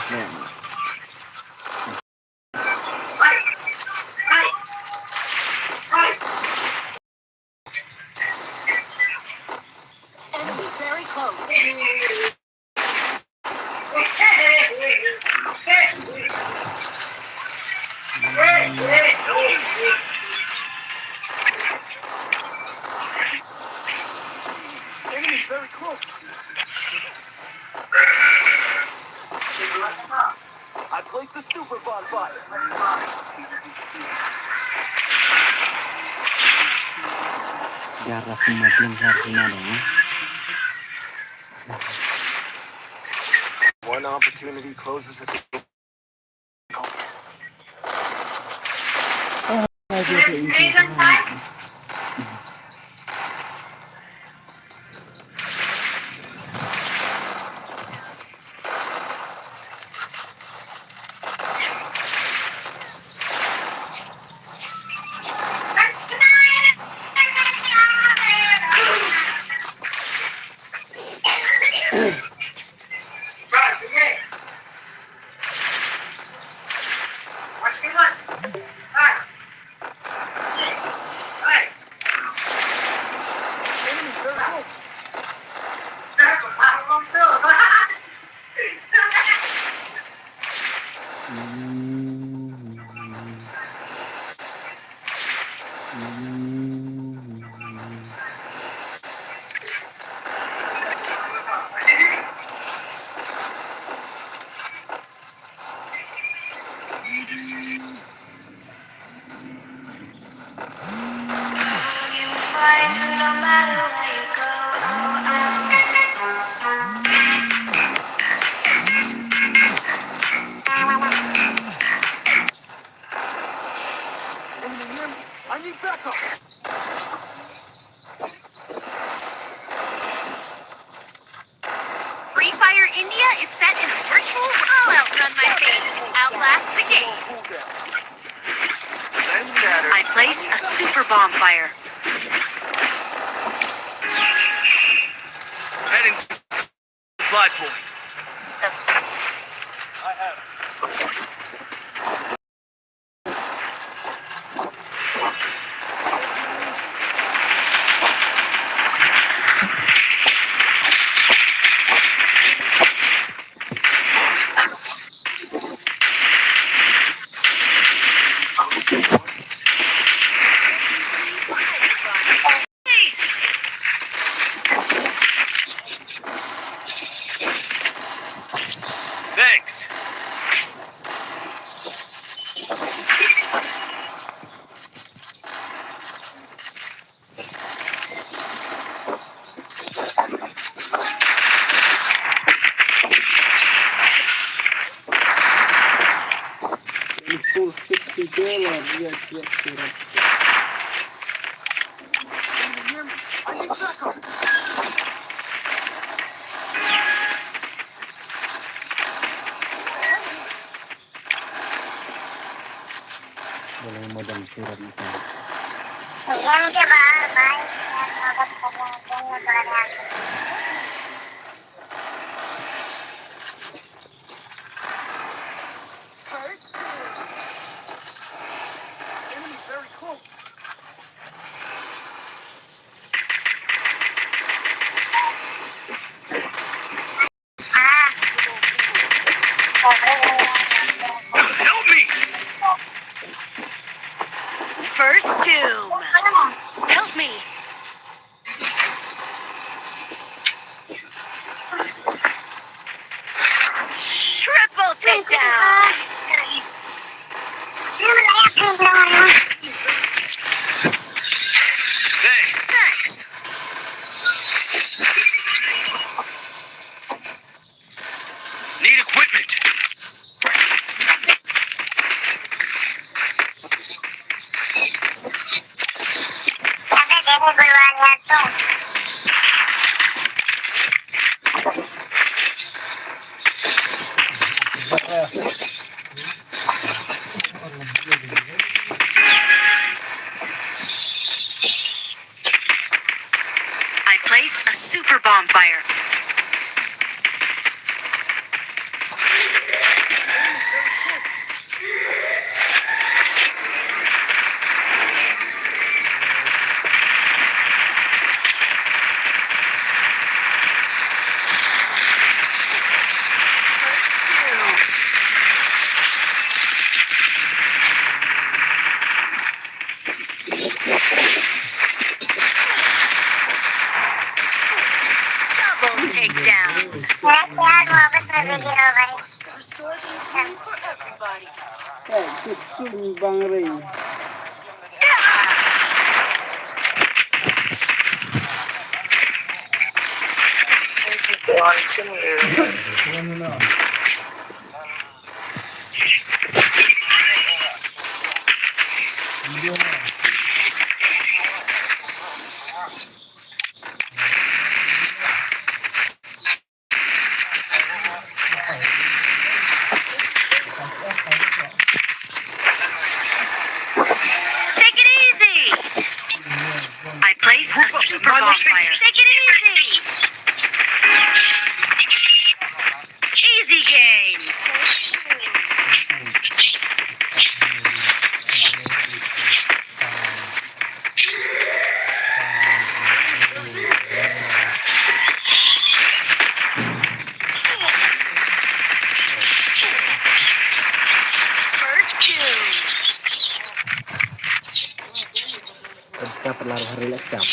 Then Enemy very close. Enemy very close. I placed the super bonfire. jarak 15 dong. One opportunity closes a door. Enemy's very close. Enemy near me. I need backup. Free Fire India is set in a virtual. I'll outrun my fate. Outlast the game. I placed a super bonfire. Heading to fly point. I have it. Thanks. Itu $60 ya surat. Enemy near me. I need backup. Boleh modal surat itu. Yang ke baik First. Enemy very close. Help me! First doom. Help me. Triple takedown. Thanks. Thanks. Need equipment. Bang Ray. Take it easy. I placed a super bonfire. Take it easy. Easy game. First two. Kita perlahan relax jam.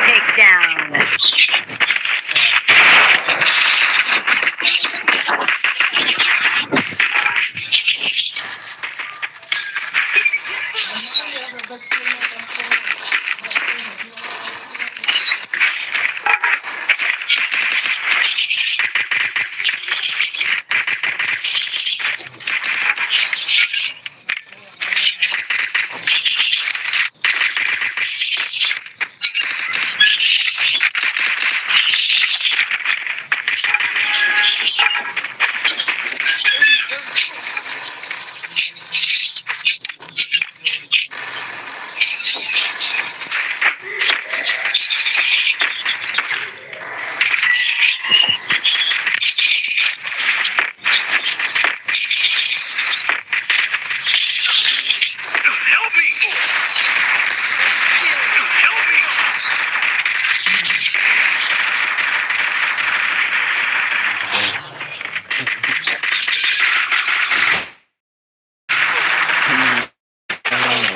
Takedown.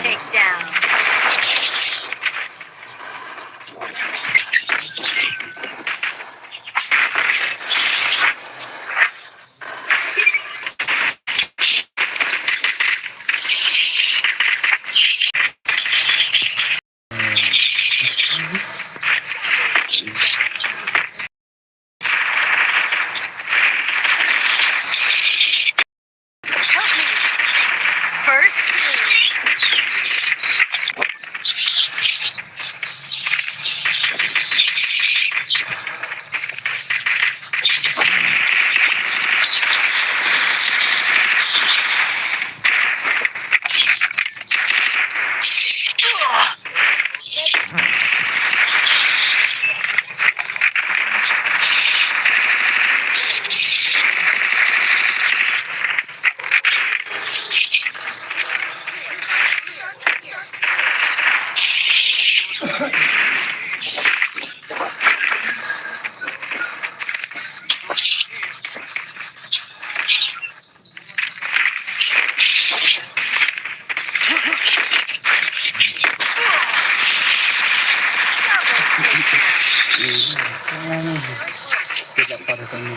Takedown. Help me. First two. Tidak pada kami.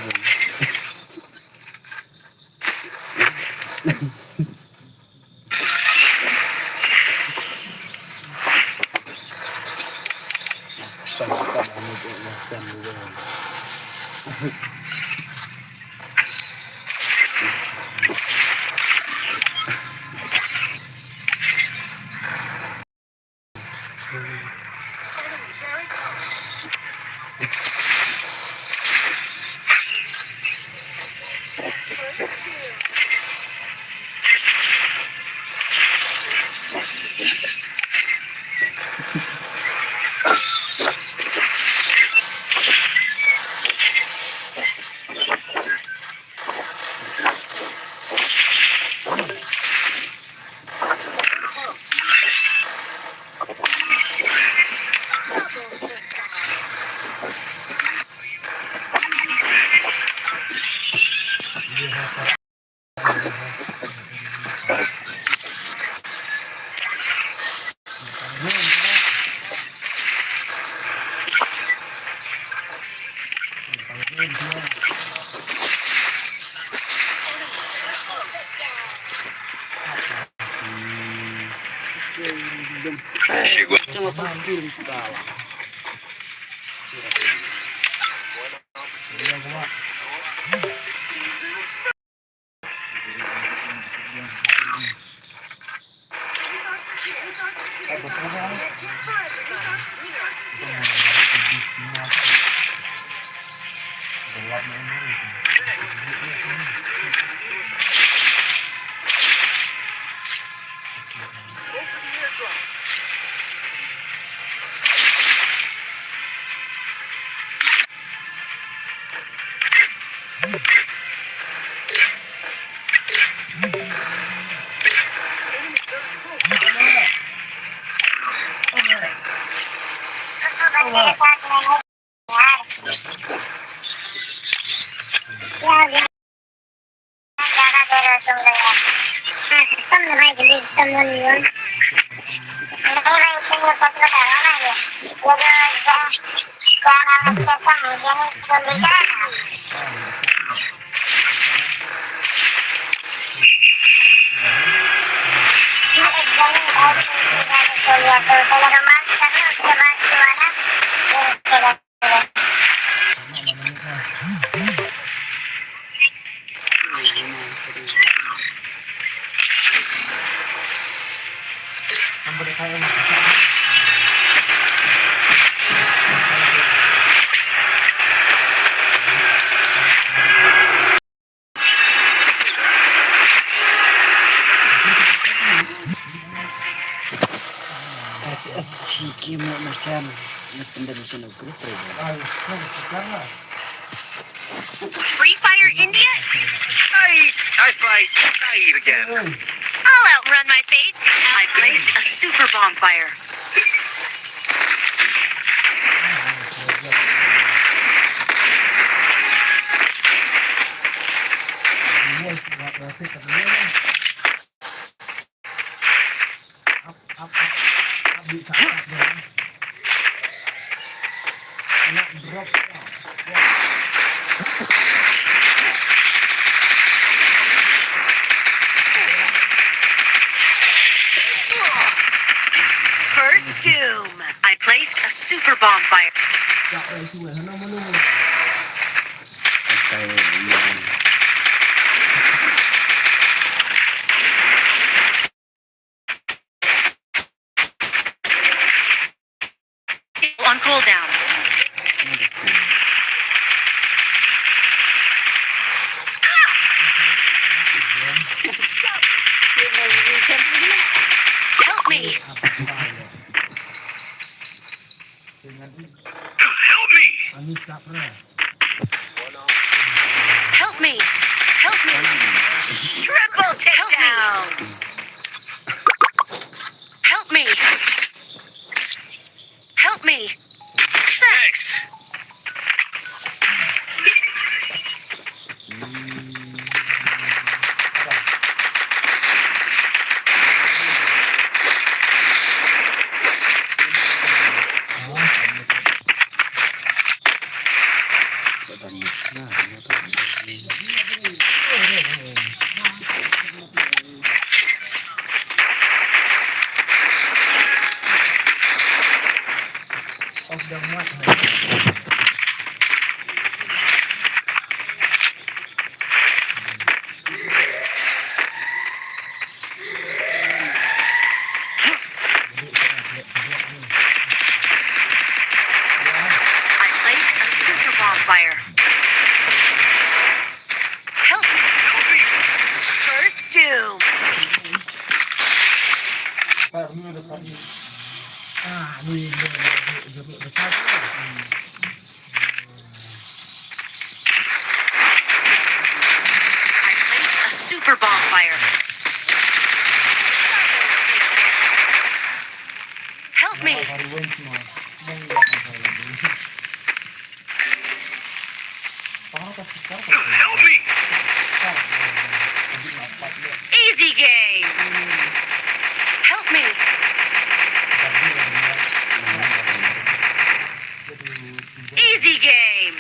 Chegou. Jangan lepas kirim segala. SSG mau macam pendampingan grup Free Fire India? I fight. I eat again. I'll outrun my fate. I place a super bonfire. First doom. I placed a super bonfire. On cooldown. Help me! Help me. Help me! Help me! Triple takedown! Help me! Help me! Thanks. I placed a super bonfire. Help me! First doom. I placed a super bonfire. Help me! Help me. Easy game. Help me. Easy game.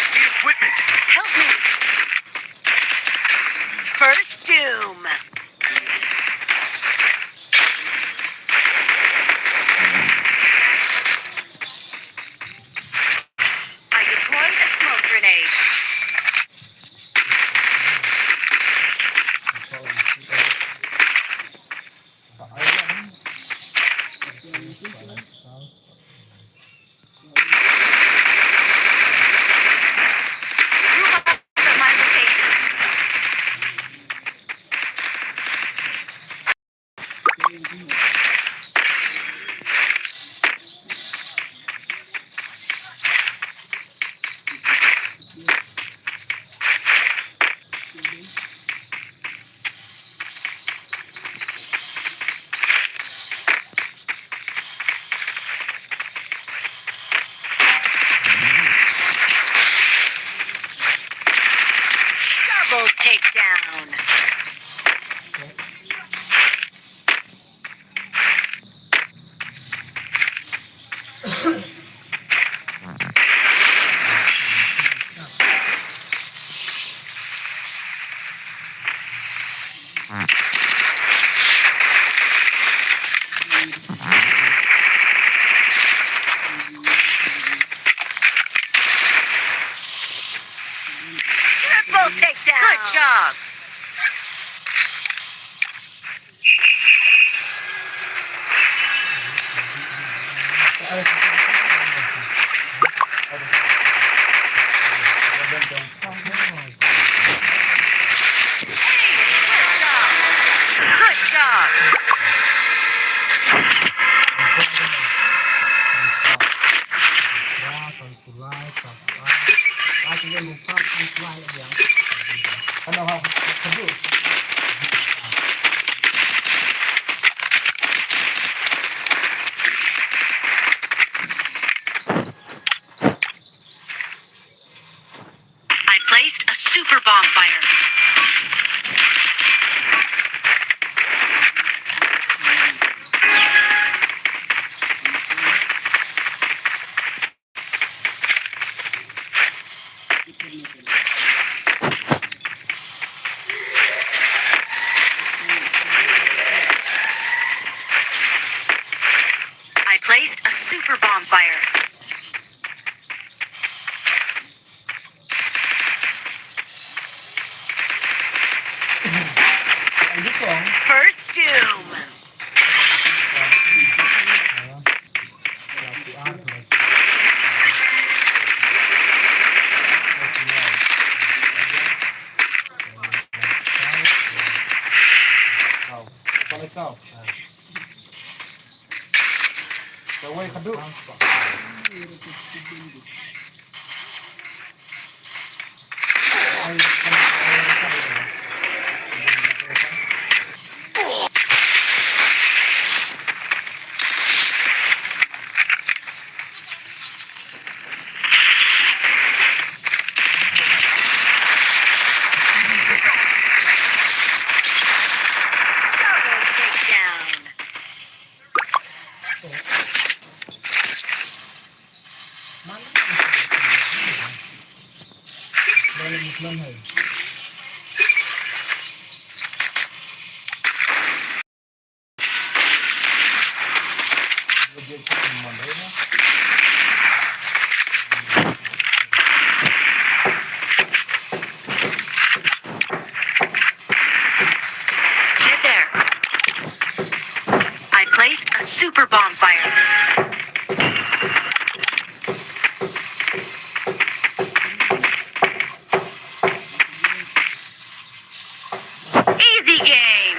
Need equipment. Help me. First doom. I deployed a smoke grenade. Group up at my location. Double takedown. Triple takedown. Good job. Good job. Good job. I placed a super bonfire. I placed a super bonfire. First doom. Double takedown. Get there. I placed a super bonfire. Easy game.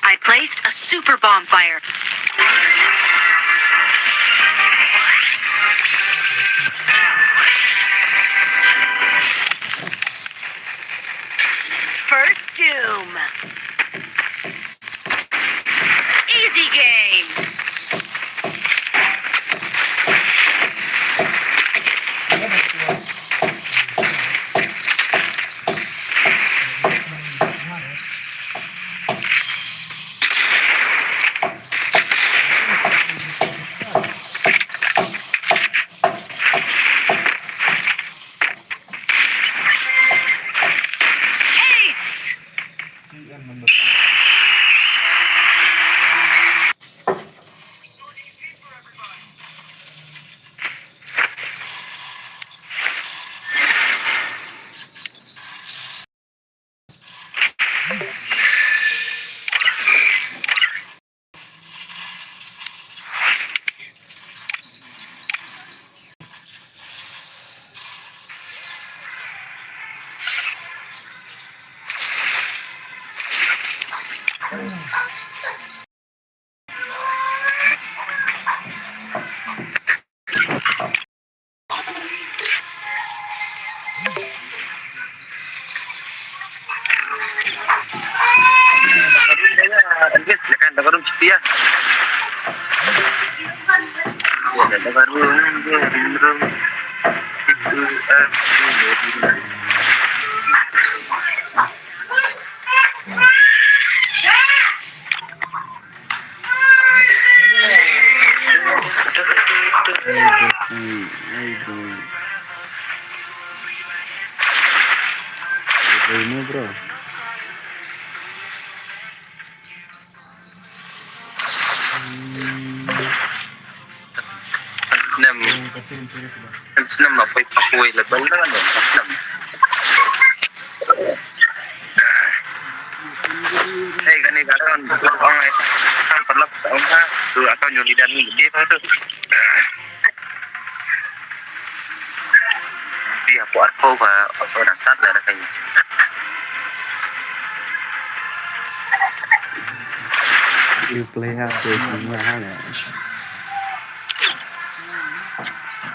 I placed a super bonfire. ada baru itu Ini bro. Enam apa itu kue lebal kan enam. Hey kan ini kan orang kan perlu tahu kan tu atau nyuri dan dia tu. Dia buat apa orang tak ada kayaknya. You play HP mahal ya.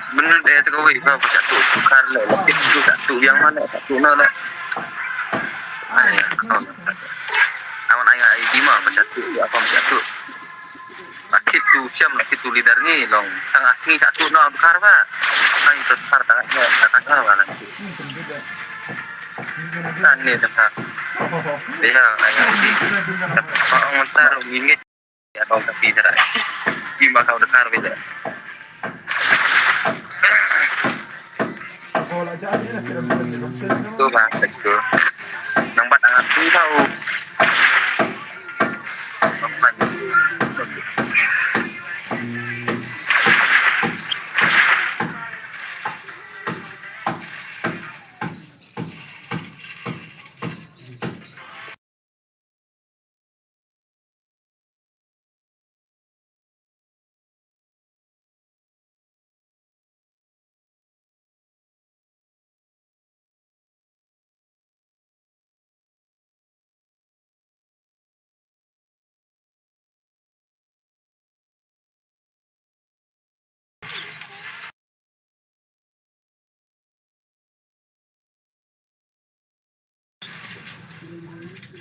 Benar dia tu kau ibu baca tu tukar le, tu satu yang mana satu mana. Awan ayah di mana baca tu apa baca tu. Akit tu siam akit tu leader ni long sang asing satu no tukar pak. Sang itu tukar tak ada mana. Kan ni tukar. Dia ayah di. Orang mentar ini ya kau tapi cerai. Gimana kau tukar beda. Itu bahasa itu nampak tangan tu tahu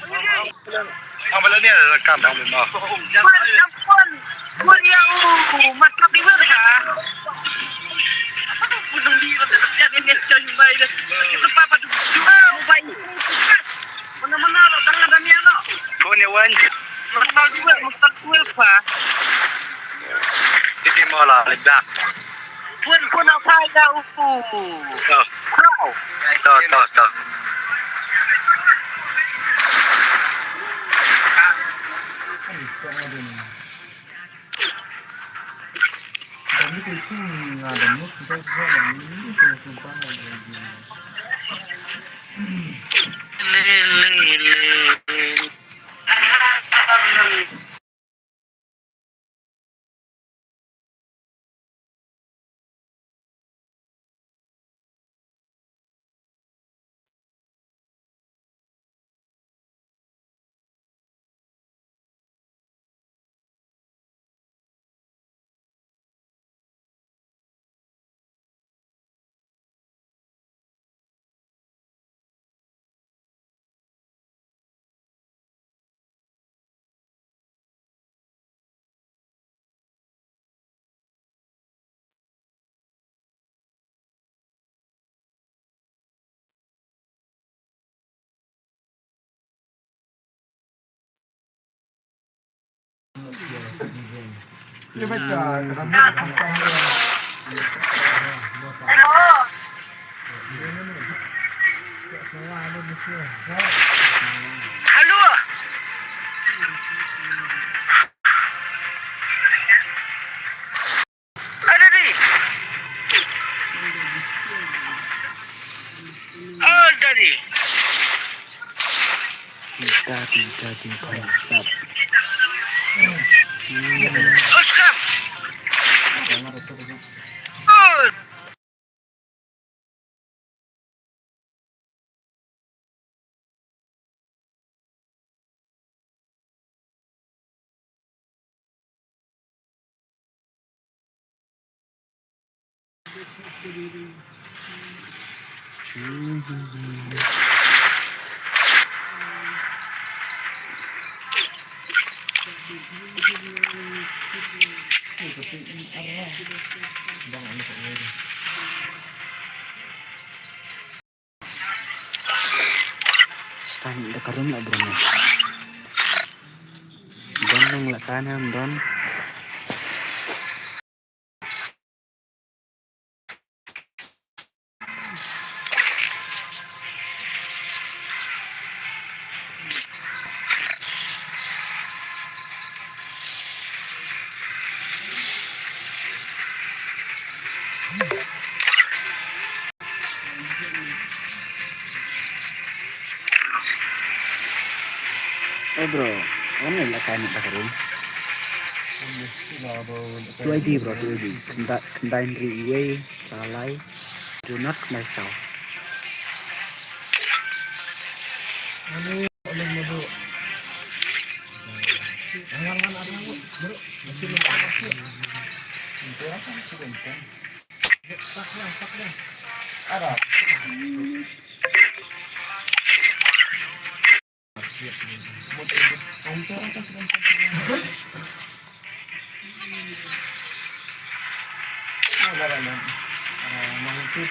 apa apa ni rekam dah memang. Pun ya mas tapi berha. Belum di ini jadi baik. Kita papa tu baik. Mana-mana lo tengah ada ni lo. Kau ni wan. Mustaq apa? Jadi malah ledak. Pun apa dah Tahu. Halo. Ada di. Oh, dari. Kita charging konsep. Oh, sekarang. Oh. Stand dekat rumah bro. Don nang lakan ham don. Bro, ano lakan dekat rumah? 2ID bro, 2ID. Kendain riway, talai, do not myself.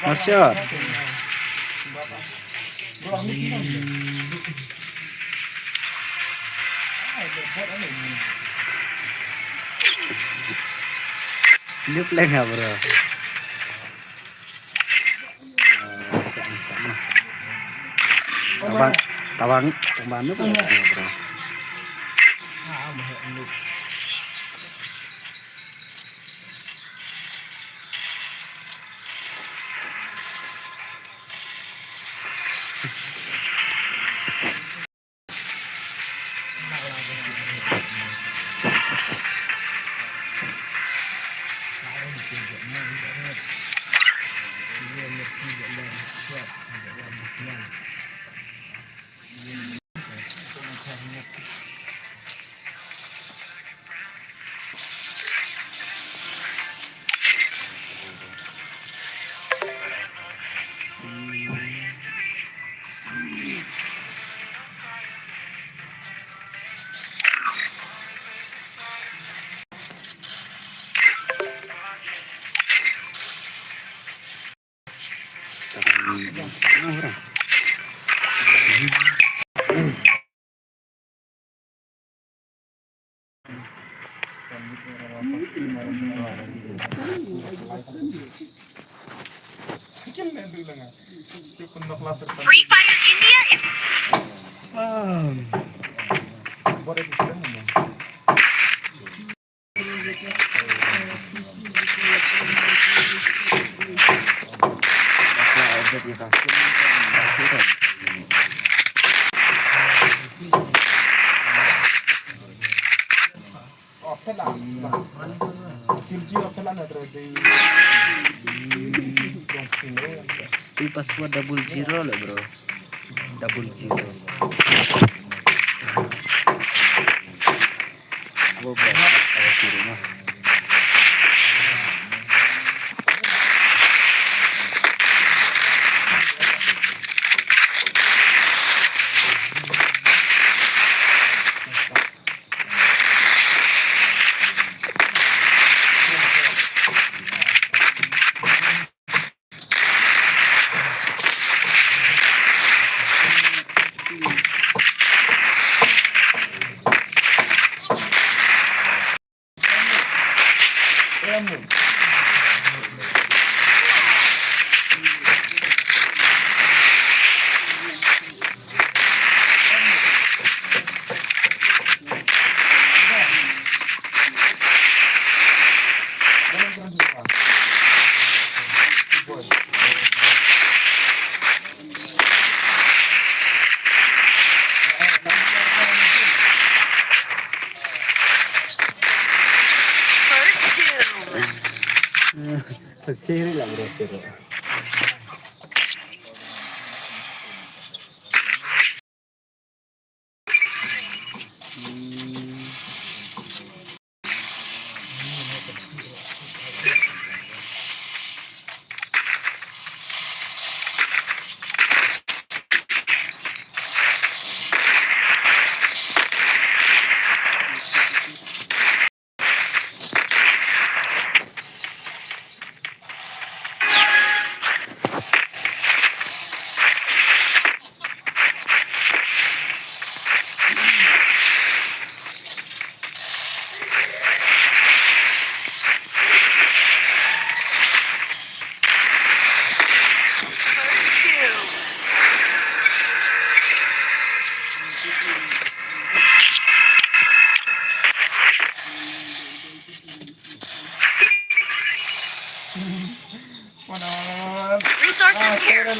Masya. Nước lên hả bro? Tabang nước lên hả bro? Free Fire India is Ini password 00 lah bro. 00. Gua bawa di rumah. Terciri lah bro. Mana? Resources here. Kira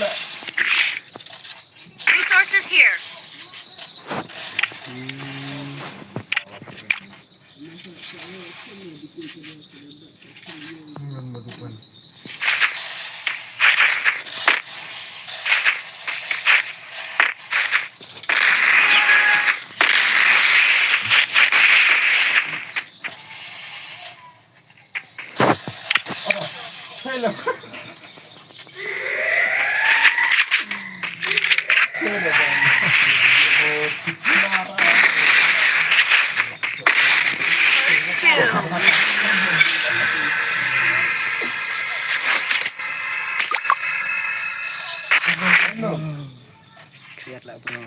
Resources here. Hello. First two. Create lah bro.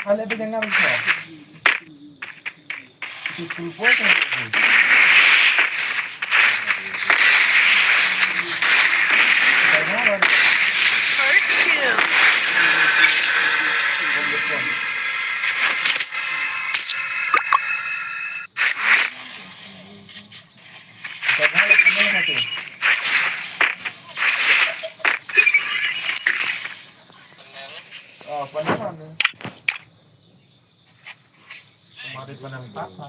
Kalian jangan bisa. Itu buat First two. Oh, panahon. Kemarin panang papa.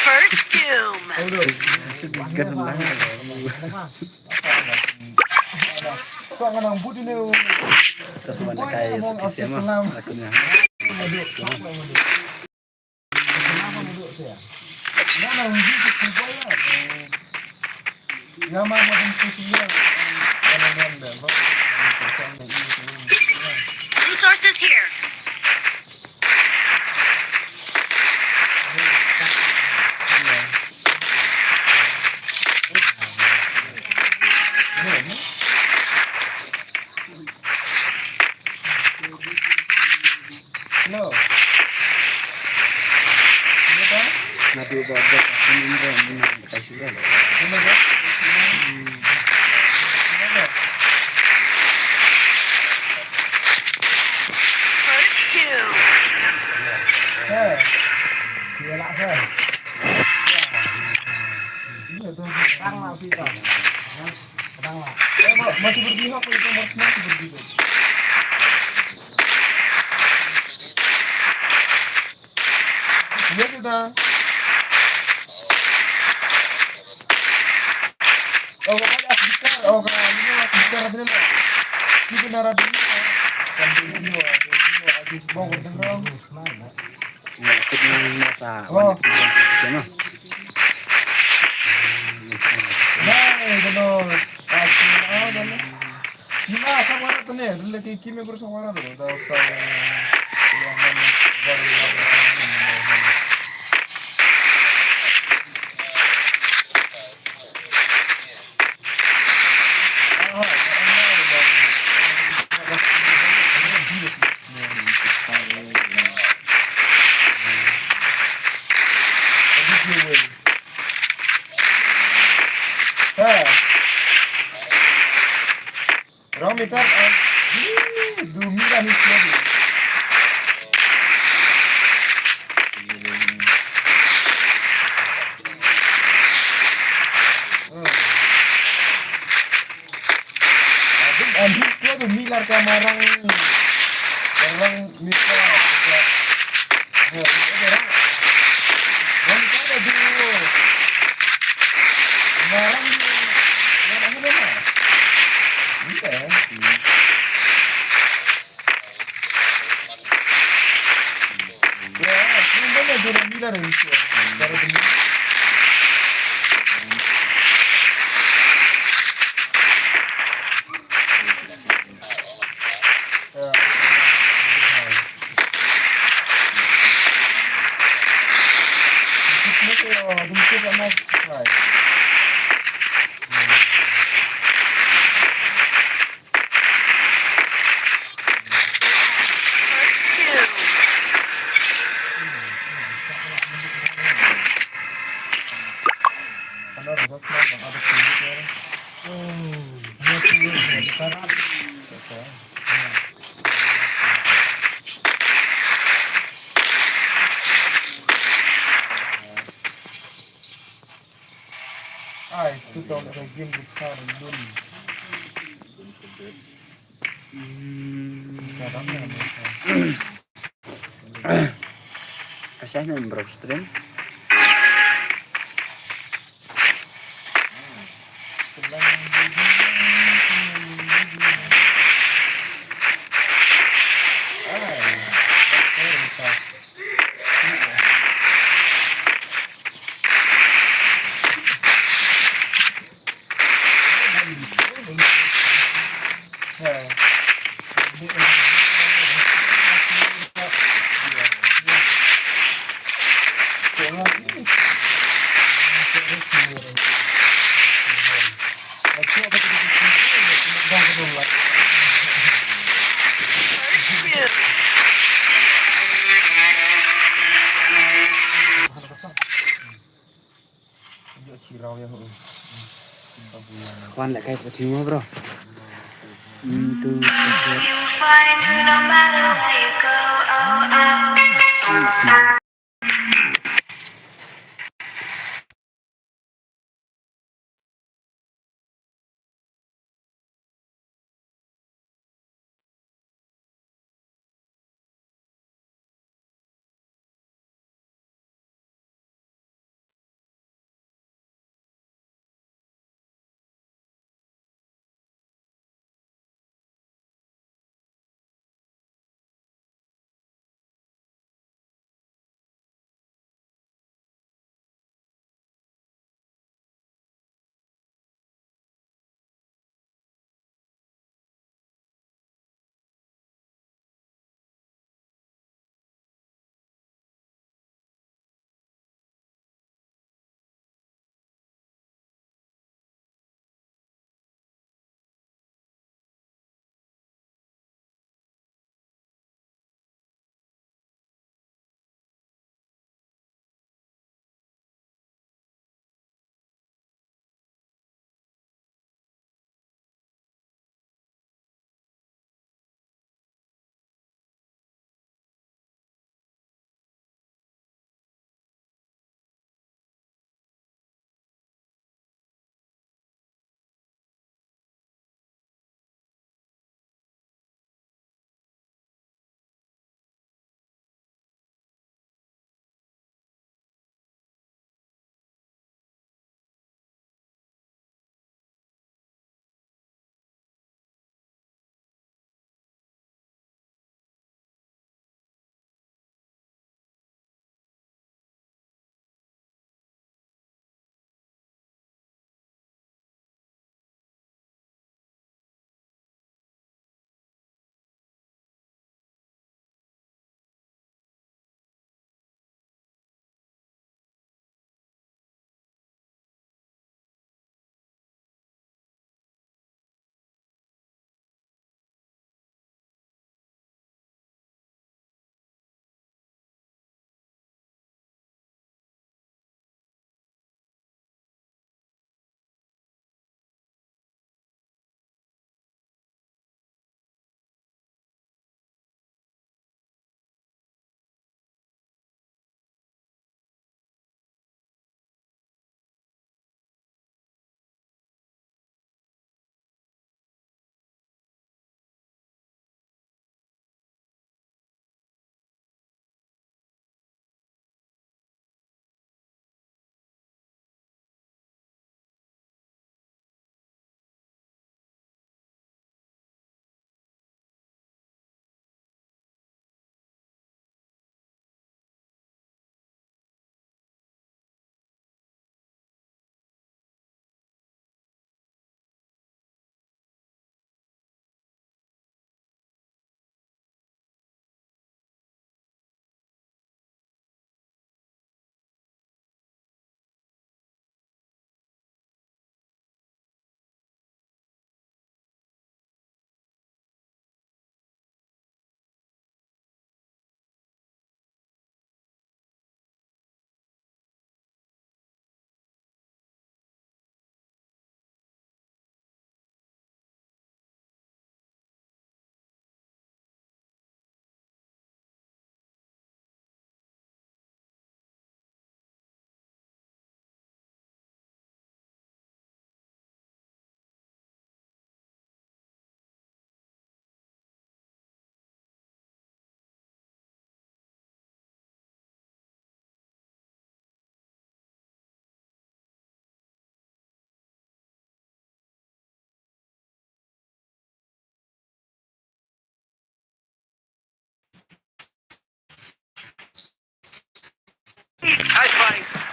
First doom. Sedikit lah. Terus mana kayak sukses mah lakunya. Resources here. No. Nabi babat seminggu menang kasihan. First two. Dia lah ke. Iya tu. Terang lah kita. Terang lah. Masih berpihak itu masih berpihak. Iya kita. Oh kali asbikar. Oh kali ini asbikar ada ni. Kita nara dulu. Kan video ada bong berdengar. Ikut nang masa. Oh. Jangan. Nah, benar. Ah, benar. Cina sama tu ni. Dulu kiki me guru sama tu. Dah tahu. Romitar, 2 mila ni lagi. Mika marang orang Mika ya ya orang Mika ada dulu marang yang apa nama Mika ya ini mana dulu Mila nih cara ini First kill. Itu tahun game besar dulu. Sekarang ya mereka. Kasihan bro stream. First kill. Kawan lại kayak semua bro. Itu You find no matter where you go. Oh, oh.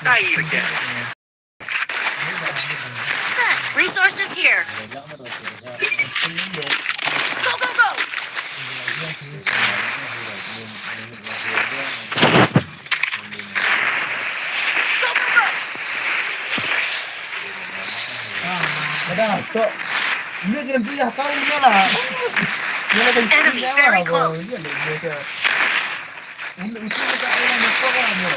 Kai lagi. Resources here. Go, go, go! Go, go, go! Kadang tok. Dia jangan dia tahu dia lah. Dia lagi Enemy very close. Untuk itu kita orang lupa kan dia.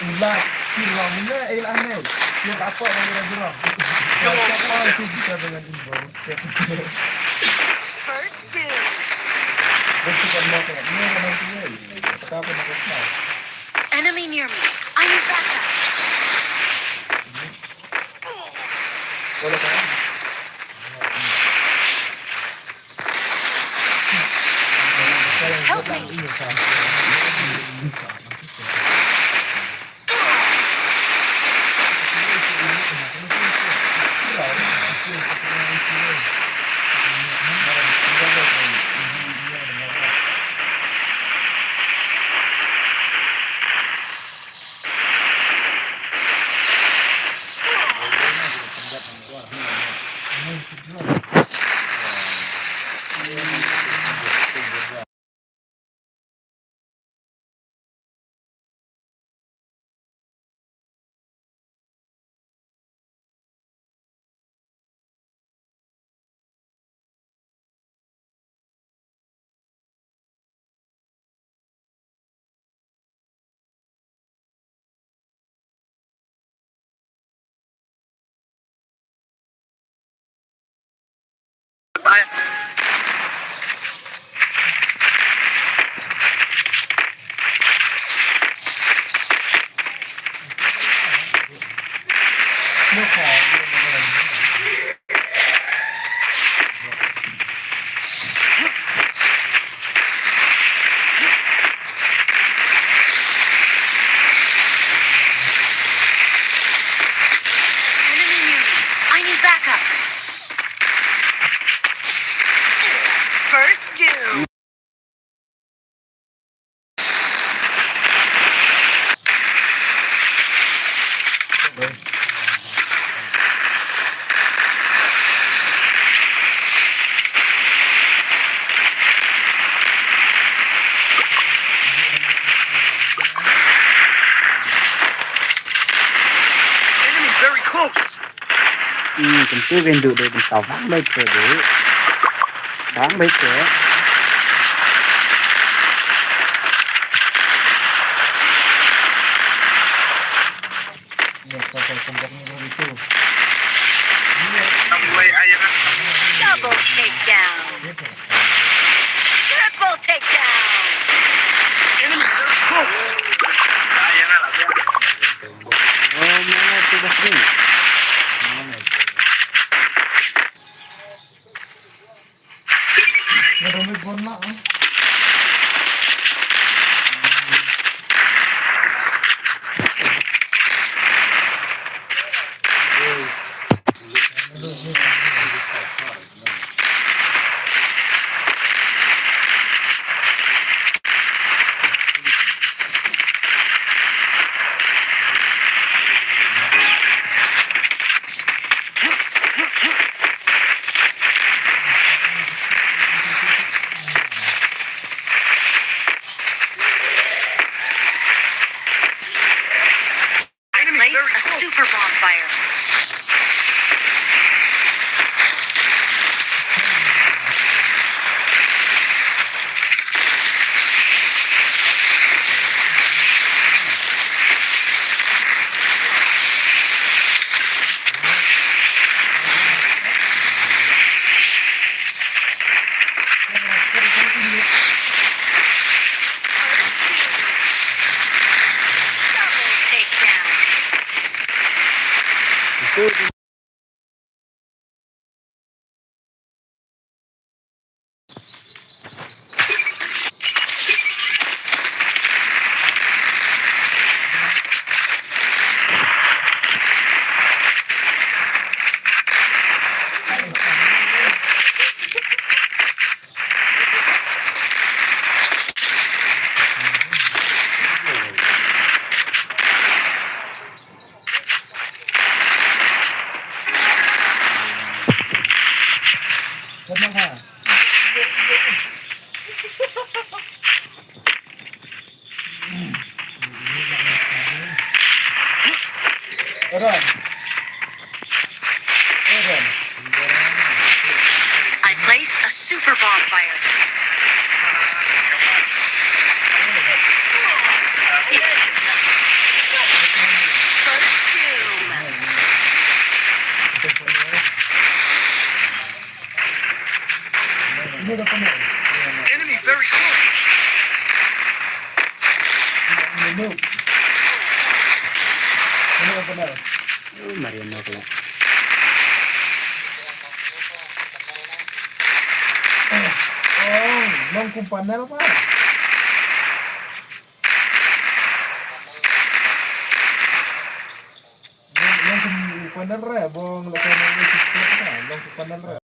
Ulah, kira mana aneh. Dia tak apa yang gerak-gerak. Apa itu kita dengan info. First two. Betul kan nak ni kan dia. Tak apa nak tahu. Enemy near me. I need backup. Boleh kan? Help me. Enemy near me. I need backup. First two. Enemy very close. Tentu vendu dia tentang baik ke dia. Bang baik ke. Ya, kalau tempatnya begitu. Mulai ayah. Double takedown. Triple takedown. Enemy very close. Ayah lah. Oh, mana tu Basri? Ramai bonak. Tenang ha. Ron. Ron. I place a super bonfire. First doom. Ini udah penuh. Enemy very close. Ini udah penuh. Mariano pula. Oh, long kumpanel pa. Long kumpanel re, bong lakukan ng sistem pa. Long kumpanel re.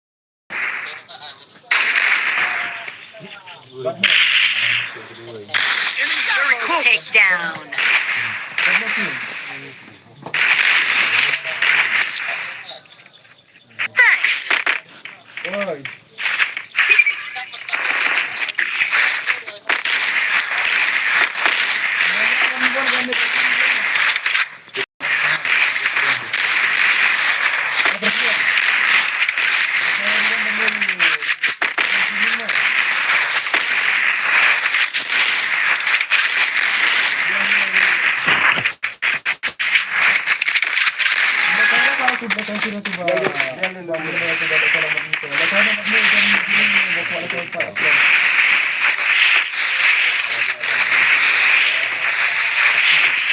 Enemy very close. Takedown. Thanks. Oi.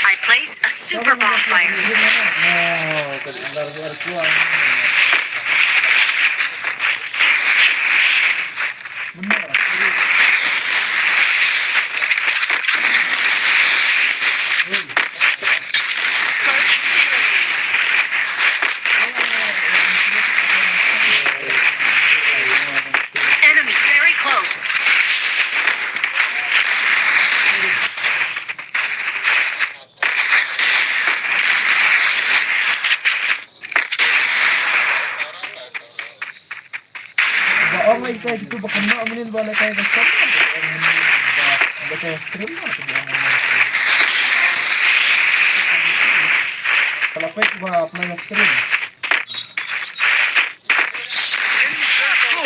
I place a super bonfire. Enemy very close. Oh my god, itu bakal aminin bola kayak gitu. Ada kayak stream lah sebenarnya. Kalau pek gua pernah stream.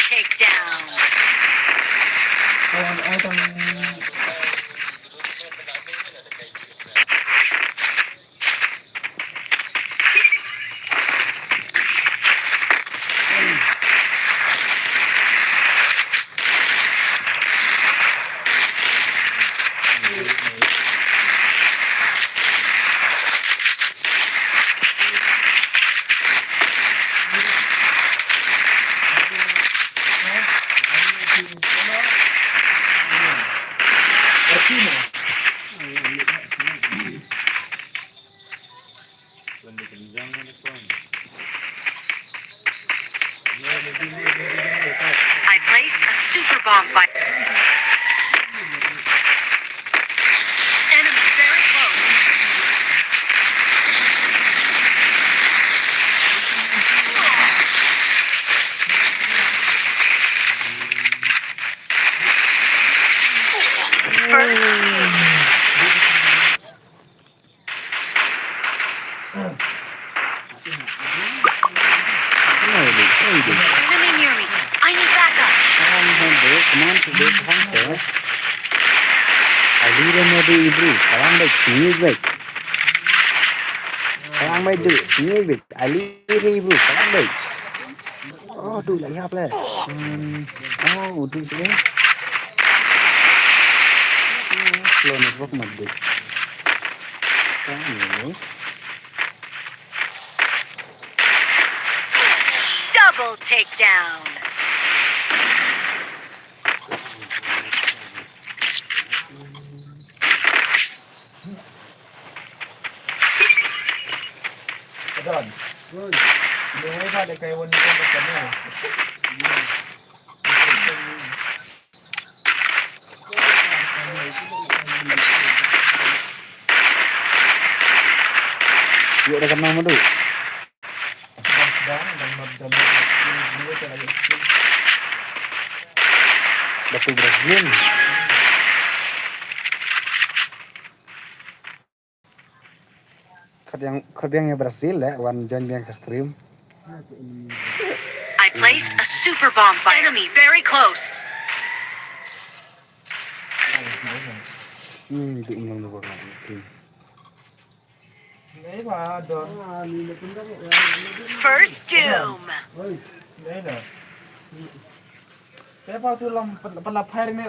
Takedown. Kalau item I place a super bonfire. Enemy very close. First doom. Enemy near me. I need backup. Come on, I lead another Hebrew. Kalang baik, sini baik. Kalang baik tu, sini baik. I lead Hebrew. Kalang baik. Oh, tu lagi apa lah? Oh, tu sini. Slow network mat baik. Kamu. Double takedown. Don. Ini may ada kayak wanita dekat ni. Yuk dah kenal madu. Dan magdamag. Dua talaga. Batu Brazil. Yang Brazil ya, one John yang ke stream. I placed a super bomb fire. Enemy very close. Itu ingat lupa kan. Đấy mà được. First doom. Đấy nè. Thế vào tôi làm phần fire này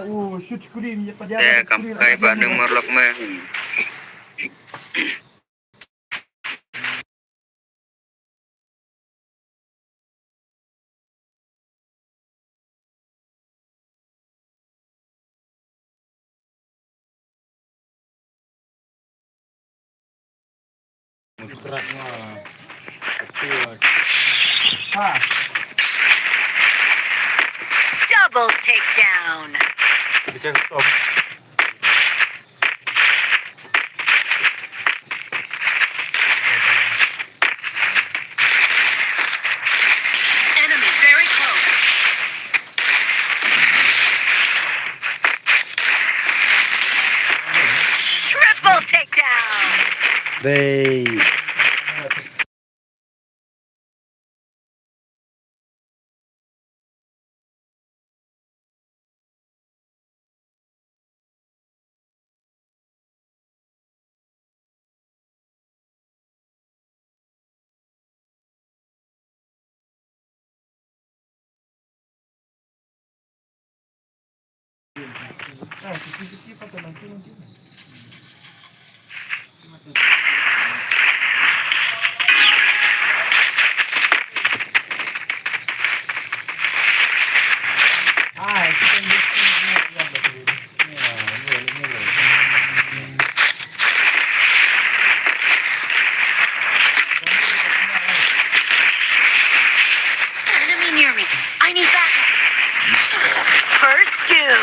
shoot screen ya pada. Ya kampai Bandung Morlok mah. Double takedown. Enemy very close. Triple takedown. Baik. Enemy near me. I need backup. First doom.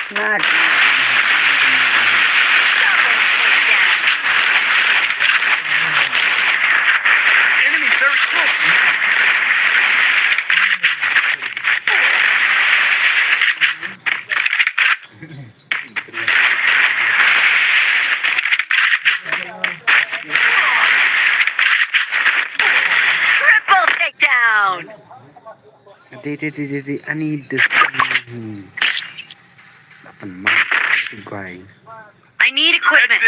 Nak. Enemy very close. Triple takedown. I need this. 8 mati guys. I need equipment.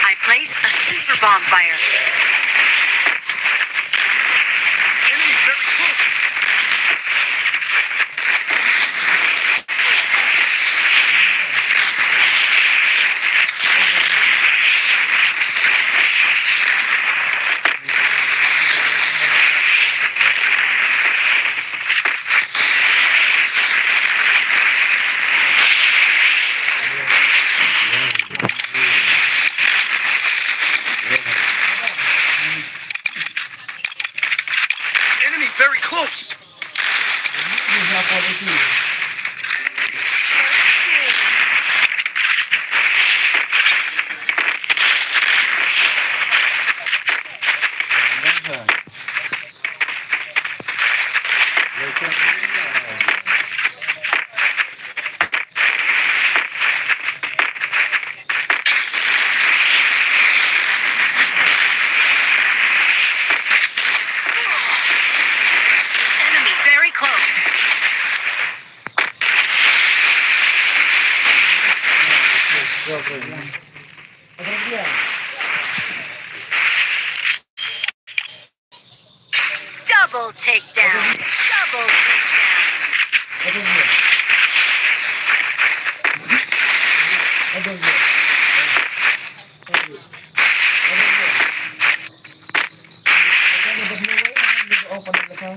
I placed a super bomb fire. Enemy very close. Bro, bro. Atas dia. Double takedown. Double takedown. Atas dia. Atas dia. Oh, panit ka.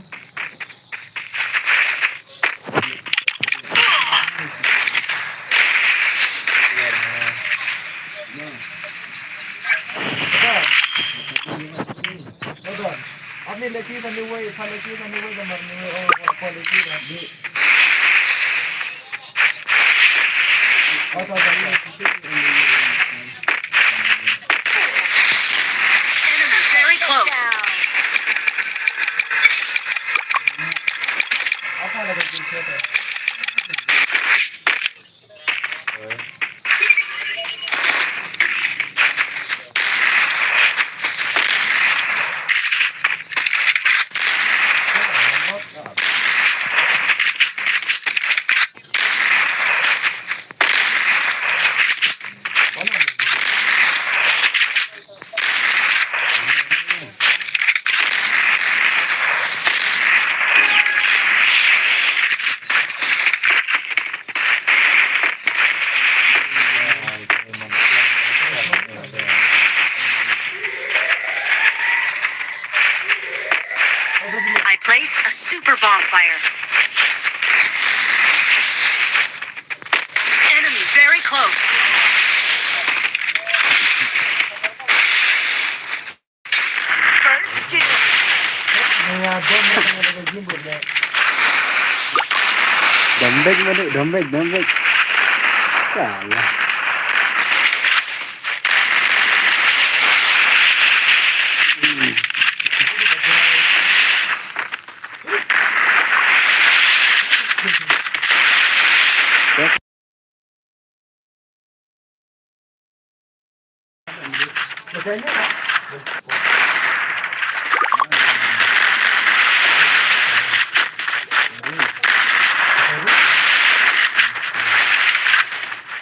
Hold on. आपने lucky बने हुए फालतू बने हुए मरने में और quality रखी आता Enemy very close. apa lagi cerita I place a super bonfire. Enemy very close. First two. Naya dom na lagi gimbal na Dombek. Salah. makanya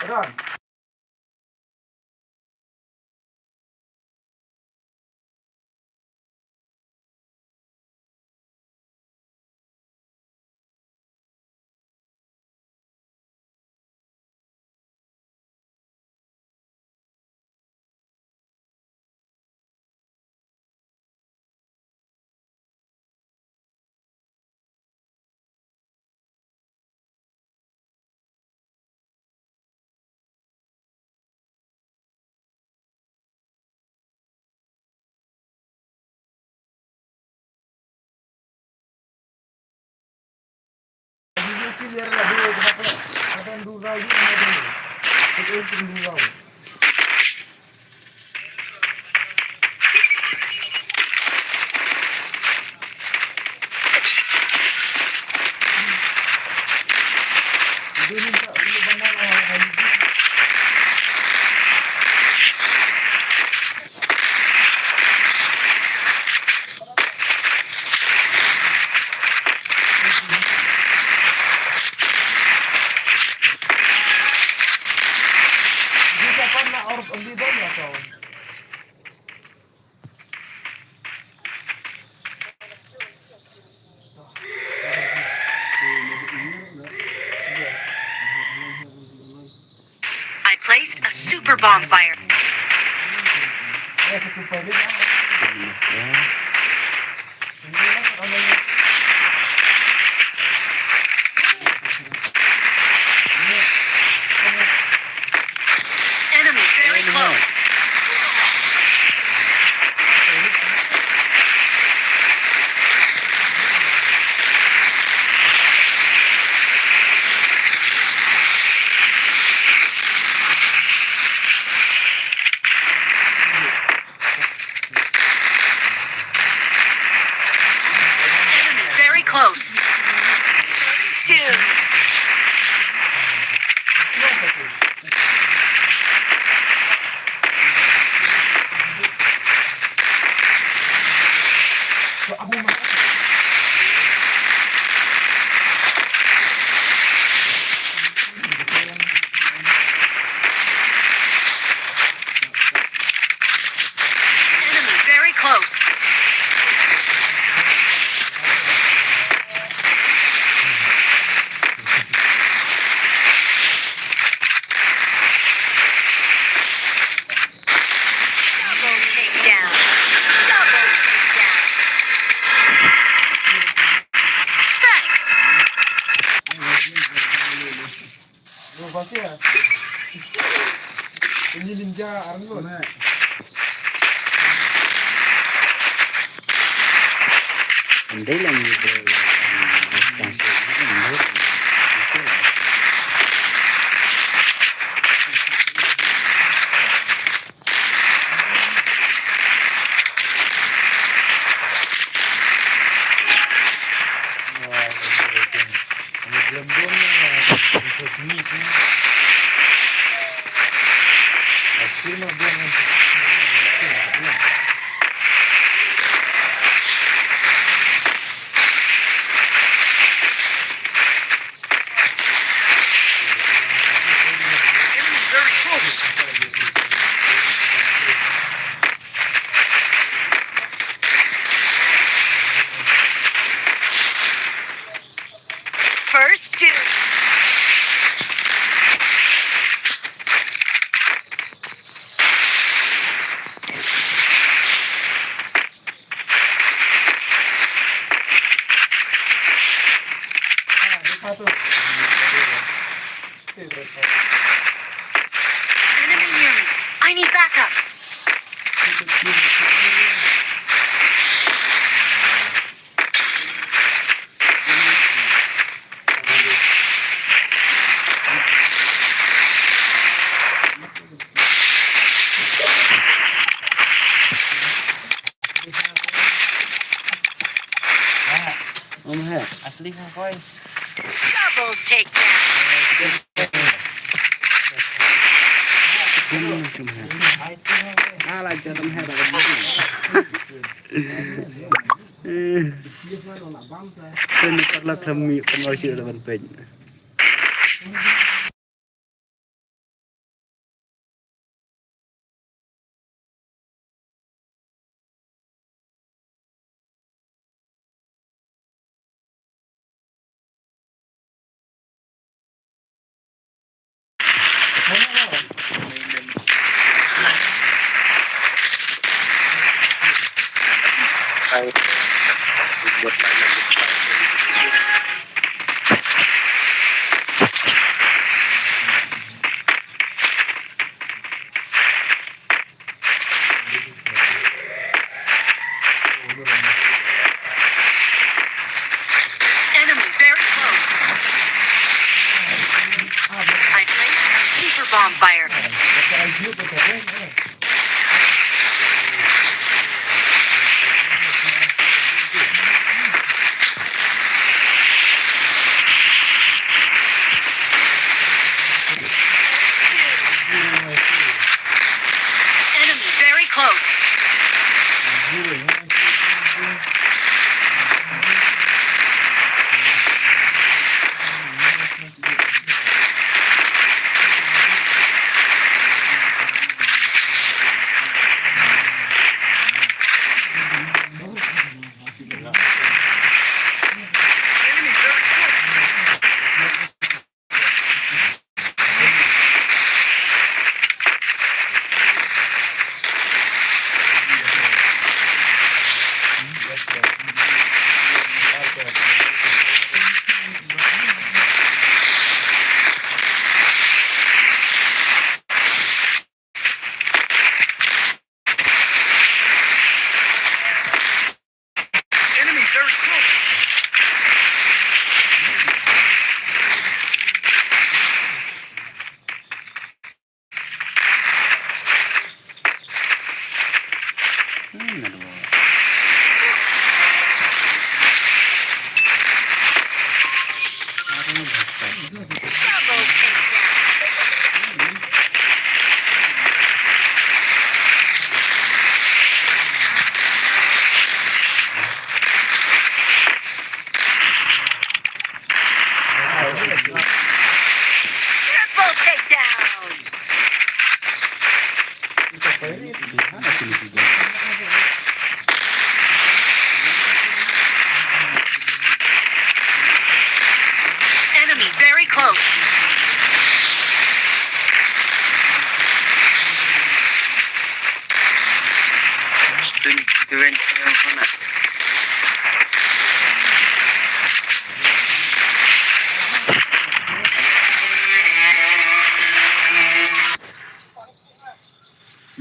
Ron biar lagi berapa ada dua lagi ada itu dua ini tak boleh benar lagi bisa pernah orang beli banyak kau I placed a super bonfire. ketupai dia namanya Enemy very close. pasti ya. Ini ninja Arnold. Andai lang ni bro. Enemies very close. First two. Satu. Enemy near me. I need backup. Om hai, asli kan koi. Double takedown. Cuma hai. Alah jangan hai dah. Ini perlah thami penolosi dalam pej. buat mainan. Enemy very close. I placed a super bomb fire. Enemy very close. Enemy very close. Enemy very close. Double takedown. Triple takedown. Enemy very close. Tujuan yang mana?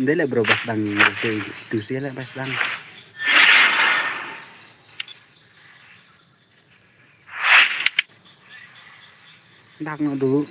Dili bro bas bang tu sila bas bang. Dak no dulu.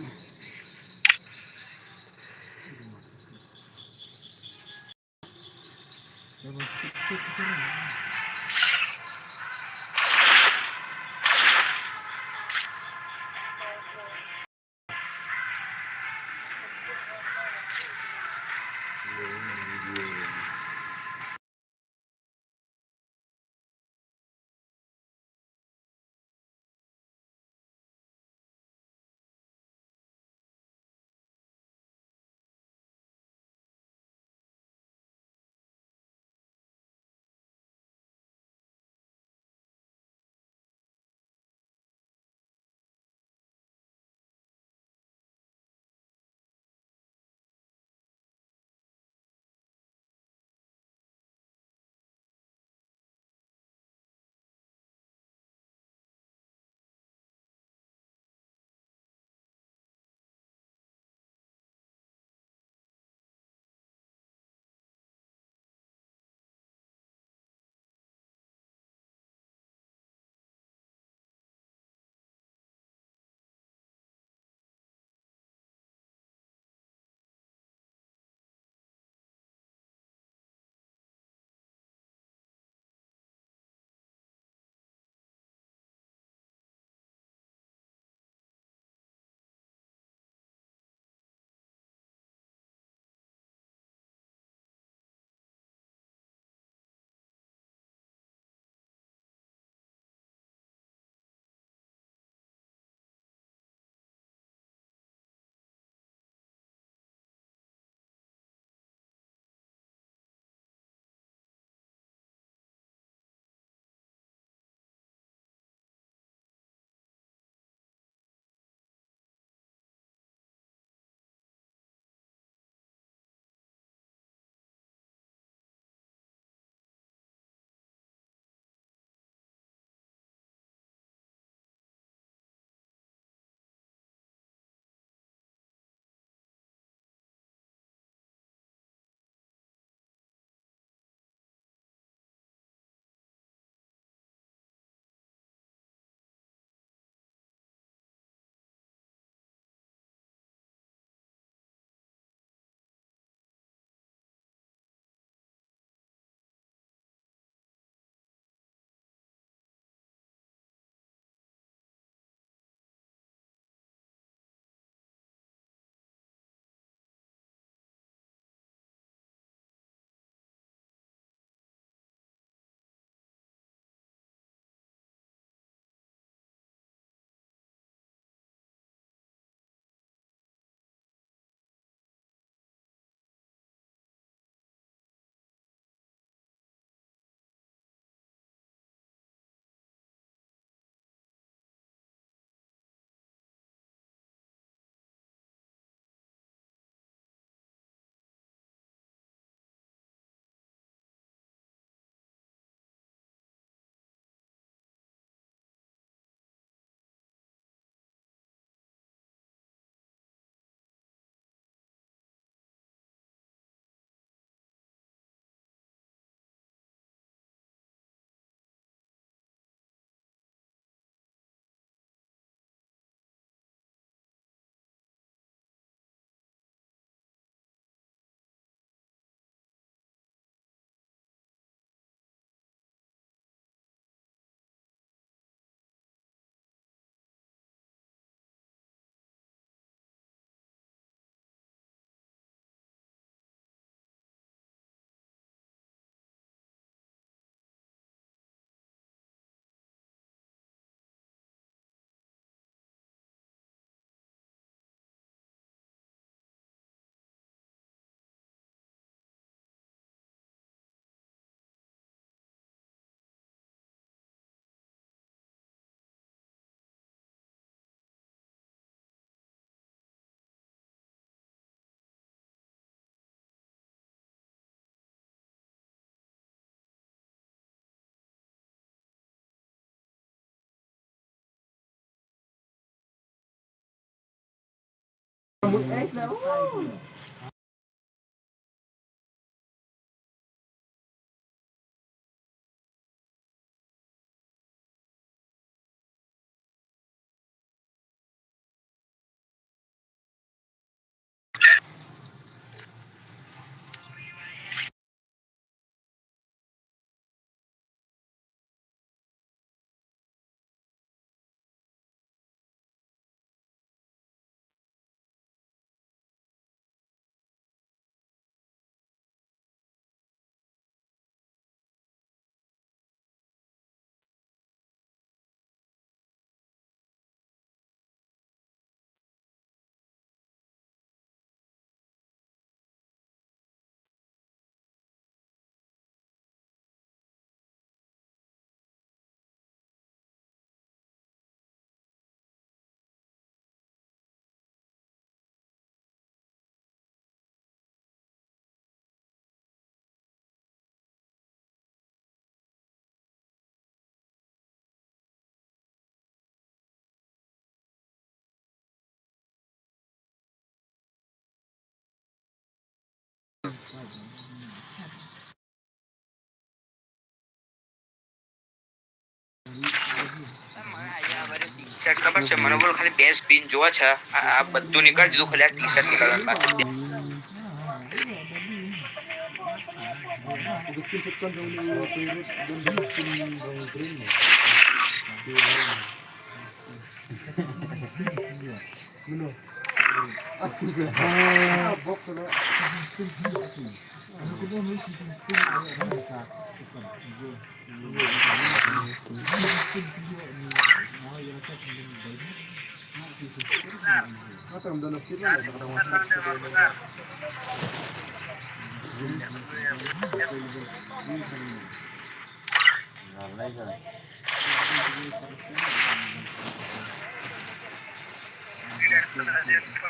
Shirt ખબર છે મને બોલ ખાલી બે spin જોવા છે આ બધું નીકળી દીધું ખાલી આ ટી-શર્ટ નીકળવાનું બાકી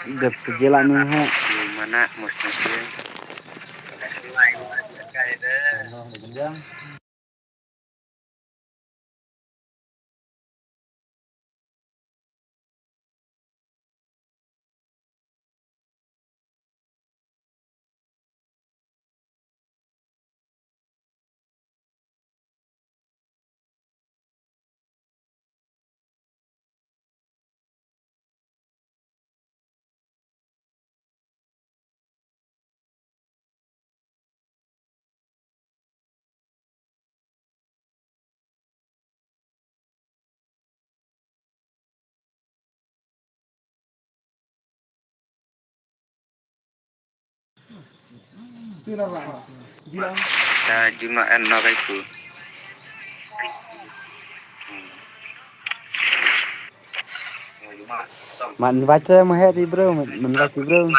Udah perjalanan ha. mana mesti sa juma no itu Man baca mah di bro, man baca bro.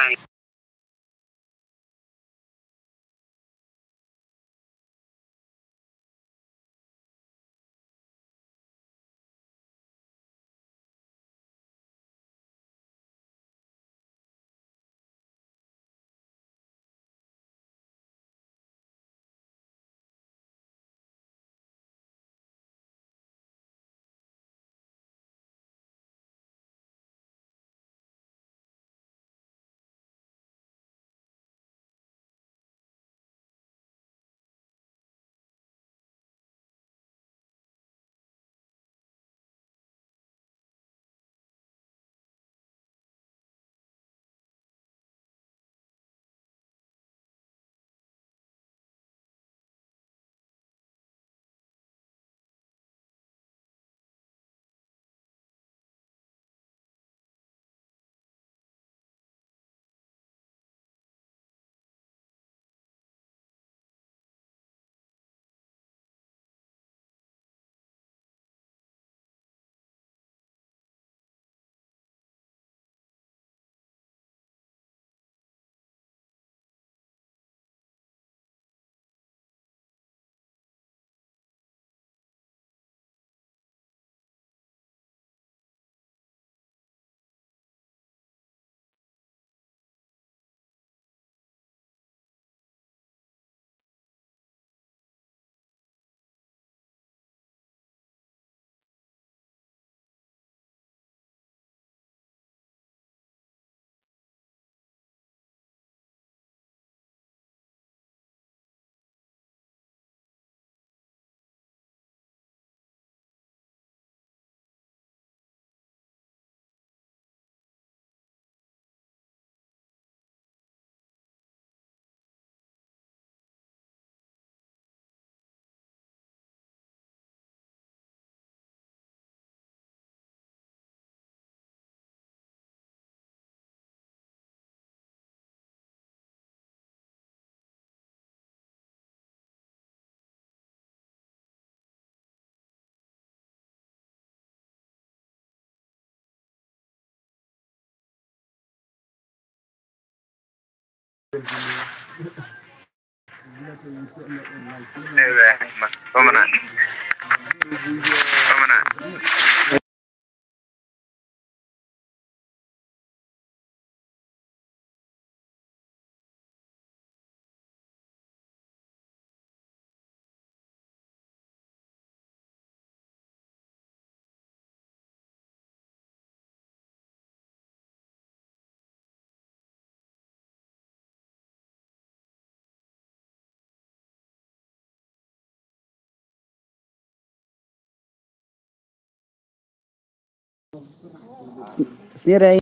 Pemenang. Sendiri.